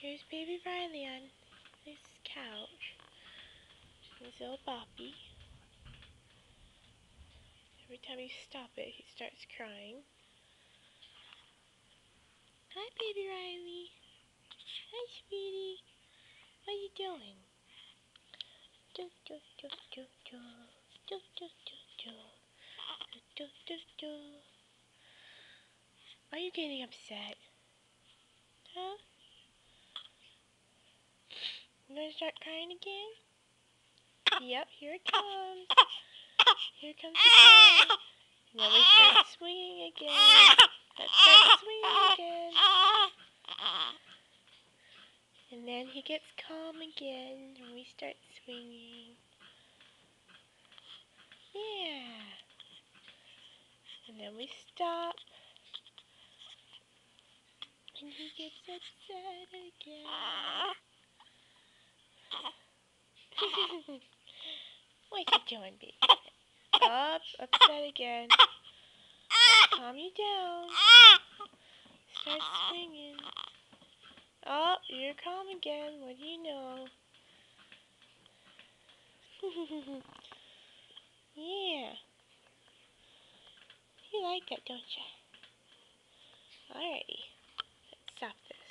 Here's baby Riley on this couch. His little boppy. Every time you stop it, he starts crying. Hi, baby Riley. Hi, sweetie. What are you doing? Do do do do do do do do do do do. Are you getting upset? Huh? You gonna start crying again? Yep, here it comes. Here comes the crying. Now we start swinging again. Let's start swinging again. And then he gets calm again, and we start swinging. Yeah. And then we stop. And he gets upset again. What you doing, baby? Up, upset again. Calm you down. Start swinging. Oh, you're calm again. What do you know? Yeah. You like that, don't you? Alrighty. Let's stop this.